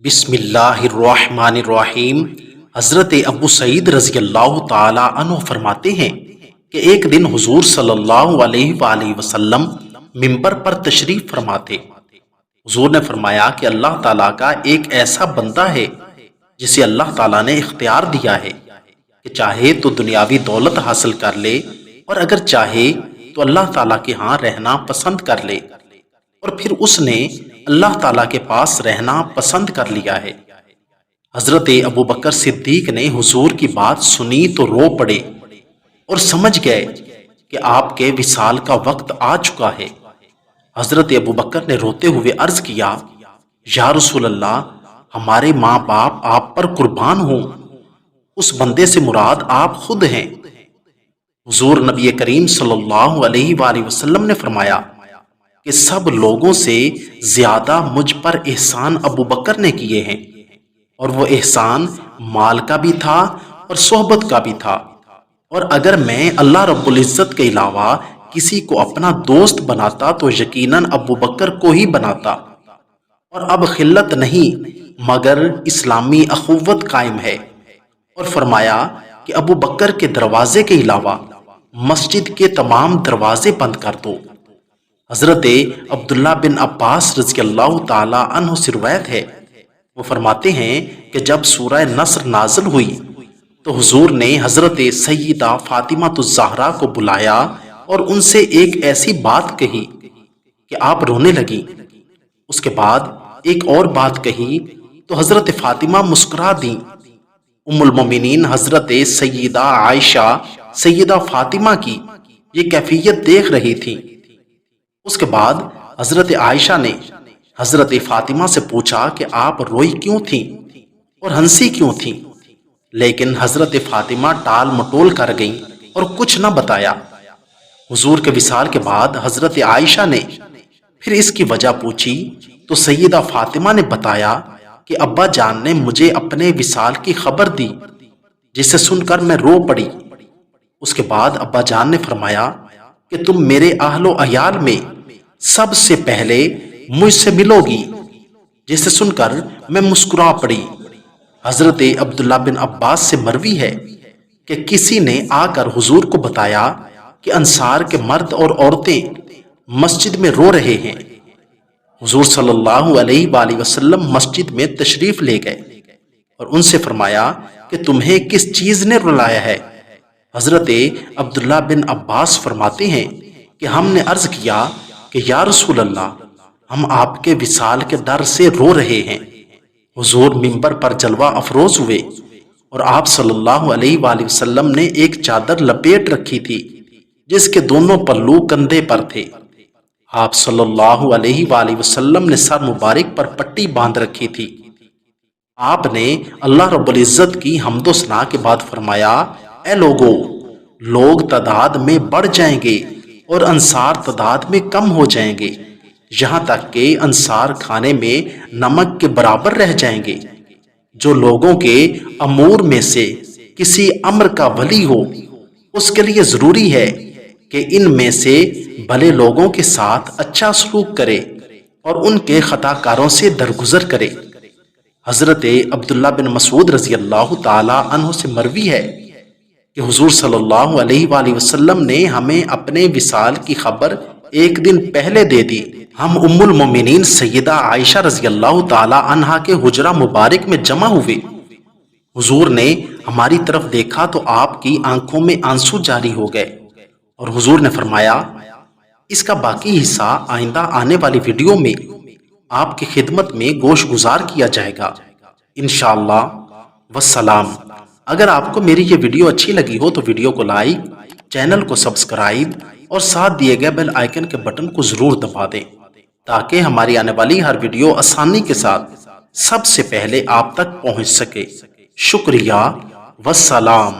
بسم اللہ الرحمن الرحیم۔ حضرت ابو سعید رضی اللہ تعالی عنہ فرماتے ہیں کہ ایک دن حضور صلی اللہ علیہ وآلہ وسلم منبر پر تشریف فرما تھے۔ حضور نے فرمایا کہ اللہ تعالیٰ کا ایک ایسا بندہ ہے جسے اللہ تعالیٰ نے اختیار دیا ہے کہ چاہے تو دنیاوی دولت حاصل کر لے اور اگر چاہے تو اللہ تعالیٰ کے ہاں رہنا پسند کر لے، اور پھر اس نے اللہ تعالیٰ کے پاس رہنا پسند کر لیا ہے۔ حضرت ابو بکر صدیق نے حضور کی بات سنی تو رو پڑے اور سمجھ گئے کہ آپ کے وصال کا وقت آ چکا ہے۔ حضرت ابو بکر نے روتے ہوئے عرض کیا، یا رسول اللہ، ہمارے ماں باپ آپ پر قربان ہوں، اس بندے سے مراد آپ خود ہیں۔ حضور نبی کریم صلی اللہ علیہ وآلہ وسلم نے فرمایا کہ سب لوگوں سے زیادہ مجھ پر احسان ابو بکر نے کیے ہیں، اور وہ احسان مال کا بھی تھا اور صحبت کا بھی تھا، اور اگر میں اللہ رب العزت کے علاوہ کسی کو اپنا دوست بناتا تو یقیناً ابو بکر کو ہی بناتا، اور اب خلت نہیں مگر اسلامی اخوت قائم ہے۔ اور فرمایا کہ ابو بکر کے دروازے کے علاوہ مسجد کے تمام دروازے بند کر دو۔ حضرت عبداللہ بن عباس رضی اللہ تعالی عنہ سے روایت ہے، وہ فرماتے ہیں کہ جب سورہ نصر نازل ہوئی تو حضور نے حضرت سیدہ فاطمہ الزہرا کو بلایا اور ان سے ایک ایسی بات کہی کہ آپ رونے لگی۔ اس کے بعد ایک اور بات کہی تو حضرت فاطمہ مسکرا دیں۔ ام المومنین حضرت سیدہ عائشہ سیدہ فاطمہ کی یہ کیفیت دیکھ رہی تھی۔ اس کے بعد حضرت عائشہ نے حضرت فاطمہ سے پوچھا کہ آپ روئی کیوں تھیں اور ہنسی کیوں تھیں، لیکن حضرت فاطمہ ٹال مٹول کر گئیں اور کچھ نہ بتایا۔ حضور کے وصال کے بعد حضرت عائشہ نے پھر اس کی وجہ پوچھی تو سیدہ فاطمہ نے بتایا کہ ابا جان نے مجھے اپنے وصال کی خبر دی، جسے سن کر میں رو پڑی۔ اس کے بعد ابا جان نے فرمایا کہ تم میرے اہل و عیال میں سب سے پہلے مجھ سے ملو گی، جسے سن کر میں مسکرا پڑی۔ حضرت عبداللہ بن عباس سے مروی ہے کہ کسی نے آ کر حضور کو بتایا کہ انصار کے مرد اور عورتیں مسجد میں رو رہے ہیں۔ حضور صلی اللہ علیہ وآلہ وسلم مسجد میں تشریف لے گئے اور ان سے فرمایا کہ تمہیں کس چیز نے رلایا ہے؟ حضرت عبداللہ بن عباس فرماتے ہیں کہ ہم نے عرض کیا کہ یا رسول اللہ، ہم آپ کے وصال کے ڈر سے رو رہے ہیں۔ حضور منبر پر جلوہ افروز ہوئے اور آپ صلی اللہ علیہ وآلہ وسلم نے ایک چادر لپیٹ رکھی تھی جس کے دونوں پلو کندھے پر تھے۔ آپ صلی اللہ علیہ وآلہ وسلم نے سر مبارک پر پٹی باندھ رکھی تھی۔ آپ نے اللہ رب العزت کی حمد و ثنا کے بعد فرمایا، اے لوگو، لوگ تعداد میں بڑھ جائیں گے اور انصار تعداد میں کم ہو جائیں گے، یہاں تک کہ انصار کھانے میں نمک کے برابر رہ جائیں گے۔ جو لوگوں کے امور میں سے کسی امر کا ولی ہو، اس کے لیے ضروری ہے کہ ان میں سے بھلے لوگوں کے ساتھ اچھا سلوک کرے اور ان کے خطا کاروں سے درگزر کرے۔ حضرت عبداللہ بن مسعود رضی اللہ تعالی عنہ سے مروی ہے کہ حضور صلی اللہ علیہ وآلہ وسلم نے ہمیں اپنے وصال کی خبر ایک دن پہلے دے دی۔ ہم ام المومنین سیدہ عائشہ رضی اللہ تعالی عنہا کے حجرہ مبارک میں جمع ہوئے۔ حضور نے ہماری طرف دیکھا تو آپ کی آنکھوں میں آنسو جاری ہو گئے اور حضور نے فرمایا، اس کا باقی حصہ آئندہ آنے والی ویڈیو میں آپ کی خدمت میں گوش گزار کیا جائے گا انشاءاللہ۔ والسلام۔ اگر آپ کو میری یہ ویڈیو اچھی لگی ہو تو ویڈیو کو لائک، چینل کو سبسکرائب اور ساتھ دیے گئے بیل آئیکن کے بٹن کو ضرور دبا دیں تاکہ ہماری آنے والی ہر ویڈیو آسانی کے ساتھ سب سے پہلے آپ تک پہنچ سکے۔ شکریہ، والسلام۔